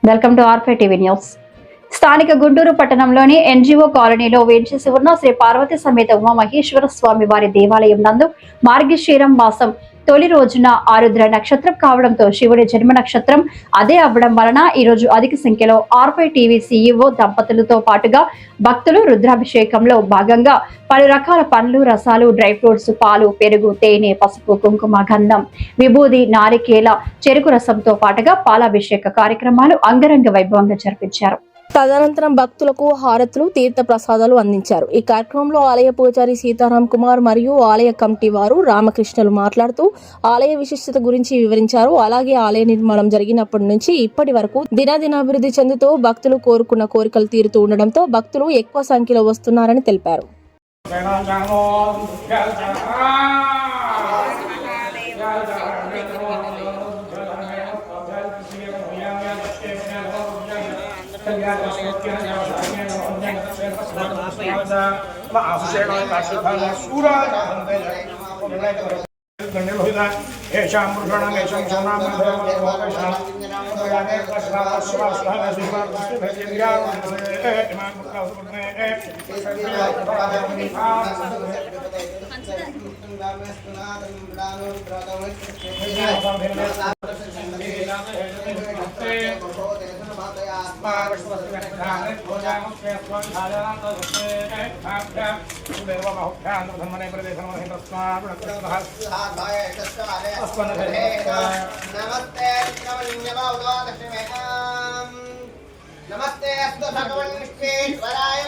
Welcome to R5 TV news. స్థానిక గుంటూరు పట్టణంలోని NGO కాలనీలో వేంచేసి ఉన్న శ్రీ పార్వతి సమేత ఉమామహేశ్వర స్వామి వారి దేవాలయం నందు మార్గశిరం మాసం తొలి రోజున ఆరుద్ర నక్షత్రం కావడంతో శివుడి జన్మ నక్షత్రం అదే అవ్వడం వలన ఈ రోజు అధిక సంఖ్యలో ఆర్ఫై టీవీ సీఈఓ దంపతులతో పాటుగా భక్తులు రుద్రాభిషేకంలో భాగంగా పలు రకాల పండ్లు, రసాలు, డ్రై ఫ్రూట్స్, పాలు, పెరుగు, తేనె, పసుపు, కుంకుమ, గంధం, విభూది, నారికేల, చెరుకు రసంతో పాటుగా పాలాభిషేక కార్యక్రమాలు అంగరంగ వైభవంగా జరిపించారు. తదనంతరం భక్తులకు హారతులు, తీర్థ ప్రసాదాలు అందించారు. ఈ కార్యక్రమంలో ఆలయ పూజారి సీతారాం కుమార్ మరియు ఆలయ కమిటీ వారు రామకృష్ణులు మాట్లాడుతూ ఆలయ విశిష్టత గురించి వివరించారు. అలాగే ఆలయ నిర్మాణం జరిగినప్పటి నుంచి ఇప్పటి వరకు దినాభివృద్ధి చెందుతూ భక్తులు కోరుకున్న కోరికలు తీరుతూ ఉండడంతో భక్తులు ఎక్కువ సంఖ్యలో వస్తున్నారని తెలిపారు. नमस्ते अस्तु भगवन् विश्वेश्वराय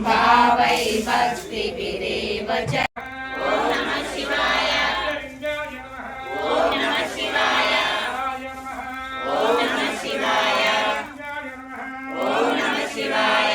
भावै भक्ति विरेव च। ओम नमः शिवाय, ओम नमः शिवाय, ओम नमः शिवाय, ओम नमः शिवाय।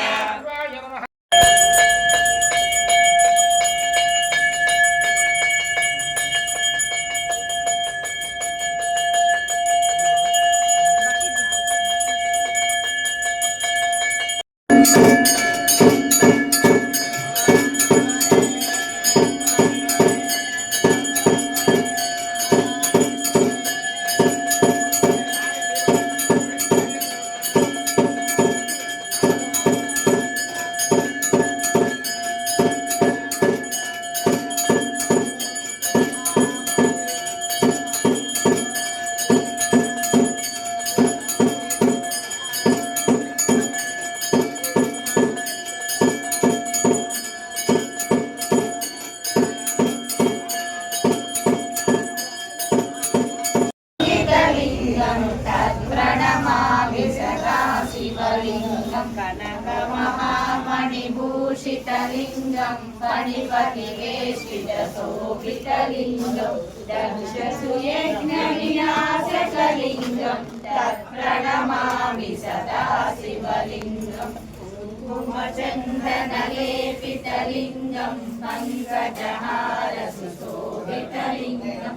परिवेष्टितशोभितलिङ्गं दक्षसुयज्ञविनाशकलिङ्गं तत्प्रणमामि सदा शिवलिङ्गं कुङ्कुमचन्दनलेपितलिङ्गं पङ्कजहारसुशोभितलिङ्गं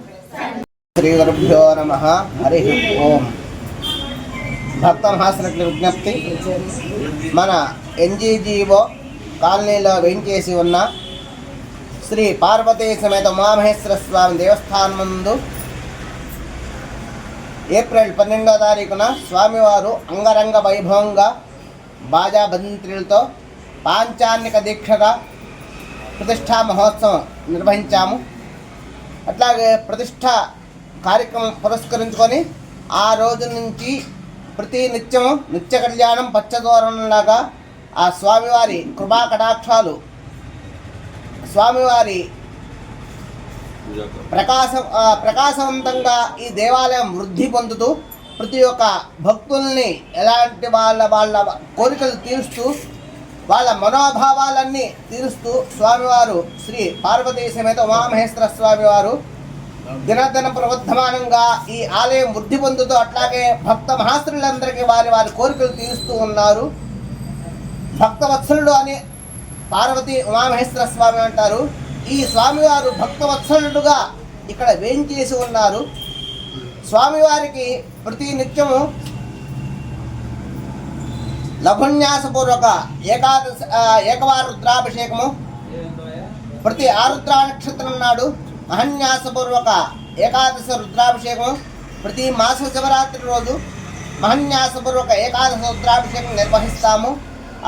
శ్రీ గురుభ్యో నమః. హరి ఓం. భక్త మహాశనులకు విజ్ఞప్తి, మన ఎన్జీజీఓ కాలనీలో వేంచేసి ఉన్న శ్రీ పార్వతీ సమేత ఉమామహేశ్వర స్వామి దేవస్థానం ముందు ఏప్రిల్ 12వ తారీఖున స్వామివారు అంగరంగ వైభవంగా బాజాబంత్రులతో పాంచాన్నిక దీక్షగా ప్రతిష్టా మహోత్సవం నిర్వహించాము. అట్లాగే ప్రతిష్ట కార్యక్రమం పురస్కరించుకొని ఆ రోజు నుంచి ప్రతి నిత్యము నిత్య కళ్యాణం పచ్చదోరణంలాగా ఆ స్వామివారి కృపా కటాక్షాలు, స్వామివారి ప్రకాశవంతంగా ఈ దేవాలయం వృద్ధి పొందుతూ ప్రతి ఒక్క భక్తుల్ని ఎలాంటి వాళ్ళ కోరికలు తీరుస్తూ వాళ్ళ మనోభావాలన్నీ తీరుస్తూ స్వామివారు శ్రీ పార్వతీ సమేత ఉమామహేశ్వర స్వామివారు దినదిన ప్రవర్ధమానంగా ఈ ఆలయం వృద్ధి పొందుతూ అట్లాగే భక్త మహాశ్రులందరికీ వారి కోరికలు తీరుస్తూ ఉన్నారు. భక్తవత్సలుడు అని పార్వతీ ఉమామహేశ్వర స్వామి అంటారు. ఈ స్వామివారు భక్తవత్సలుడుగా ఇక్కడ వేంచేసి ఉన్నారు. స్వామివారికి ప్రతి నిత్యము లఘున్యాసపూర్వక ఏకవార రుద్రాభిషేకము, ప్రతి ఆరుద్రా నక్షత్రం నాడు మహన్యాసపూర్వక ఏకాదశ రుద్రాభిషేకం, ప్రతి మాస శివరాత్రి రోజు మహన్యాసపూర్వక ఏకాదశ రుద్రాభిషేకం నిర్వహిస్తాము.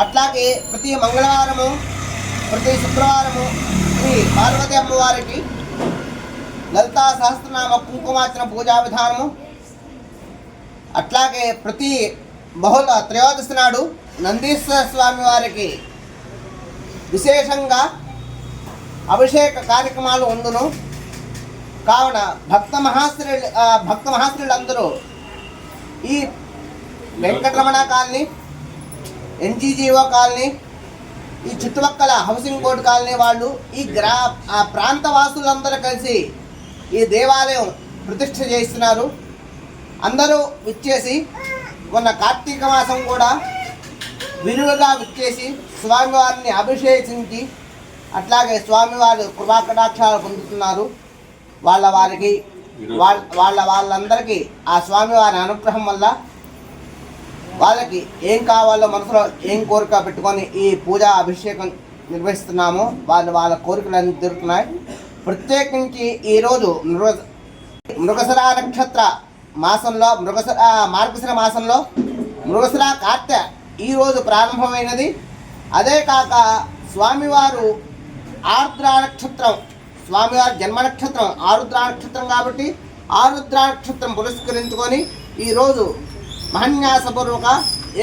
అట్లాగే ప్రతి మంగళవారము, ప్రతి శుక్రవారము శ్రీ పార్వతీ అమ్మవారికి లలితా సహస్రనామ కుంకుమార్చన పూజా విధానము, అట్లాగే ప్రతి బహుళ త్రయోదశి నాడు నందీశ్వర స్వామి వారికి విశేషంగా అభిషేక కార్యక్రమాలు ఉండును. కావున భక్త మహాశ్రులందరూ ఈ వెంకటరమణ కాలనీ, ఎన్జీజీఓ కాలనీ, ఈ చుట్టుపక్కల హౌసింగ్ బోర్డు కాలనీ వాళ్ళు, ఈ ప్రాంత వాసులందరూ కలిసి ఈ దేవాలయం ప్రతిష్ఠ చేస్తున్నారు. అందరూ విచ్చేసి మొన్న కార్తీక మాసం కూడా విలువగా విచ్చేసి స్వామివారిని అభిషేకించి అట్లాగే స్వామివారి కృపాకటాక్షాలు పొందుతున్నారు. వాళ్ళందరికీ ఆ స్వామివారి అనుగ్రహం వల్ల వాళ్ళకి ఏం కావాలో మనసులో ఏం కోరిక పెట్టుకొని ఈ పూజా అభిషేకం నిర్వహిస్తున్నాము. వాళ్ళ కోరికలన్నీ తీరుతున్నాయి. ప్రత్యేకించి ఈరోజు మృగశిర నక్షత్ర మాసంలో మార్గశిర మాసంలో మృగశిర కార్తె ఈరోజు ప్రారంభమైనది. అదే కాక స్వామివారు ఆరుద్ర నక్షత్రం, స్వామివారి జన్మ నక్షత్రం ఆరుద్ర నక్షత్రం కాబట్టి ఆరుద్ర నక్షత్రం పురస్కరించుకొని ఈరోజు మహన్యాసపూర్వక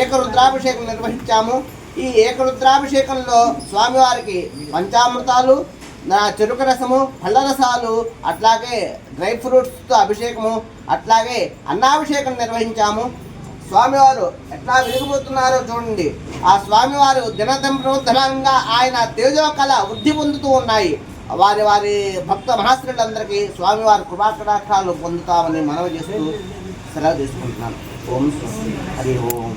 ఏకరుద్రాభిషేకం నిర్వహించాము. ఈ ఏకరుద్రాభిషేకంలో స్వామివారికి పంచామృతాలు, చెరుకు రసము, పళ్ళ రసాలు, అట్లాగే డ్రై ఫ్రూట్స్తో అభిషేకము, అట్లాగే అన్నాభిషేకం నిర్వహించాము. స్వామివారు ఎట్లా వెలిగిపోతున్నారో చూడండి. ఆ స్వామివారు దినదినోద్ధనంగా ఆయన తేజోకళ వృద్ధి పొందుతూ ఉన్నాయి. వారి భక్త మహాశ్రులందరికీ స్వామివారి కృపాకటాక్షాలు పొందుతామని మనవి చేస్తూ సెలవు తీసుకుంటున్నాను. ఓం హరి ఓం.